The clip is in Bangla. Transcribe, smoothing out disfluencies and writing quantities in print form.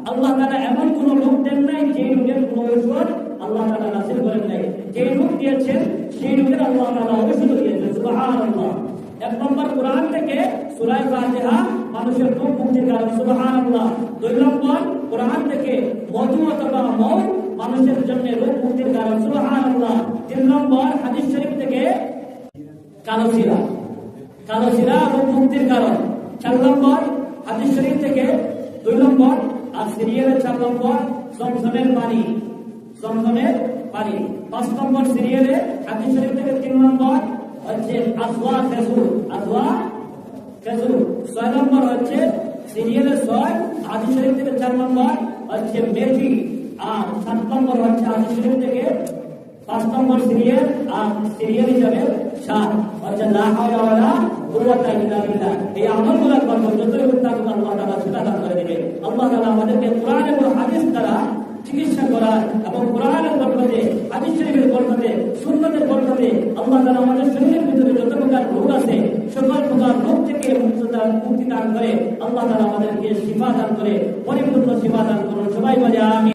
আল্লাহ তাআলা এমন কোন রোগ দেন নাই যে রোগের কোন ঔষধ আল্লাহ তাআলা নাযিল করেন নাই। যে রোগ দিয়েছেন সেই রোগের আল্লাহ তাআলা ঔষধ দিয়েছেন। সুবহানাল্লাহ। এক নম্বর কোরআন থেকে সূরা ফাতিহা মানুষের রোগ মুক্তির কারণ। সুবহানাল্লাহ। দুই নম্বর কোরআন থেকে মধু অথবা মৌ মানুষের জন্য রোগ মুক্তির কারণ। সুবহানাল্লাহ। তিন নম্বর হাদিস শরীফ থেকে কালো সিরা রোগ মুক্তির কারণ। 4 নম্বর হাদিস শরীফ থেকে 2 নম্বর আর সিরিয়ালের 4 নম্বর জমজমের পানি। 5 নম্বর সিরিয়ালে হাদিস শরীফ থেকে 3 নম্বর হচ্ছে আজওয়া খেজুর। 6 নম্বর হচ্ছে সিরিয়ালের 6 হাদিস শরীফ থেকে 4 নম্বর হচ্ছে মেথি। আর 7 নম্বর হচ্ছে হাদিস শরীফ থেকে 5 নম্বর সিরিয়াল আর সিরিয়াল হিসাবে 7 হচ্ছে লা হাওলা ওয়ালা কুওয়াতা ইল্লা বিল্লাহ। এই আমলগুলোর বরকত যতই উত্তম আল্লাহ তাআলা সেটা দান করে দিবেন। আল্লাহ তাআলা আমাদেরকে কোরআন এবং হাদিস দ্বারা চিকিৎসা করার এবং কোরআনের বরকতে হাদিস শরীফের বরকতে সুন্নতের বরকতে আল্লাহ তাআলা আমাদের শরীরের ভিতরে যত প্রকার রোগ আছে সকল প্রকার রোগ থেকে মুক্তি দান করে আল্লাহ তাআলা আমাদেরকে শিফা দান করে পরিপূর্ণ শিফা দান করুন। সবাই বলে আমিন।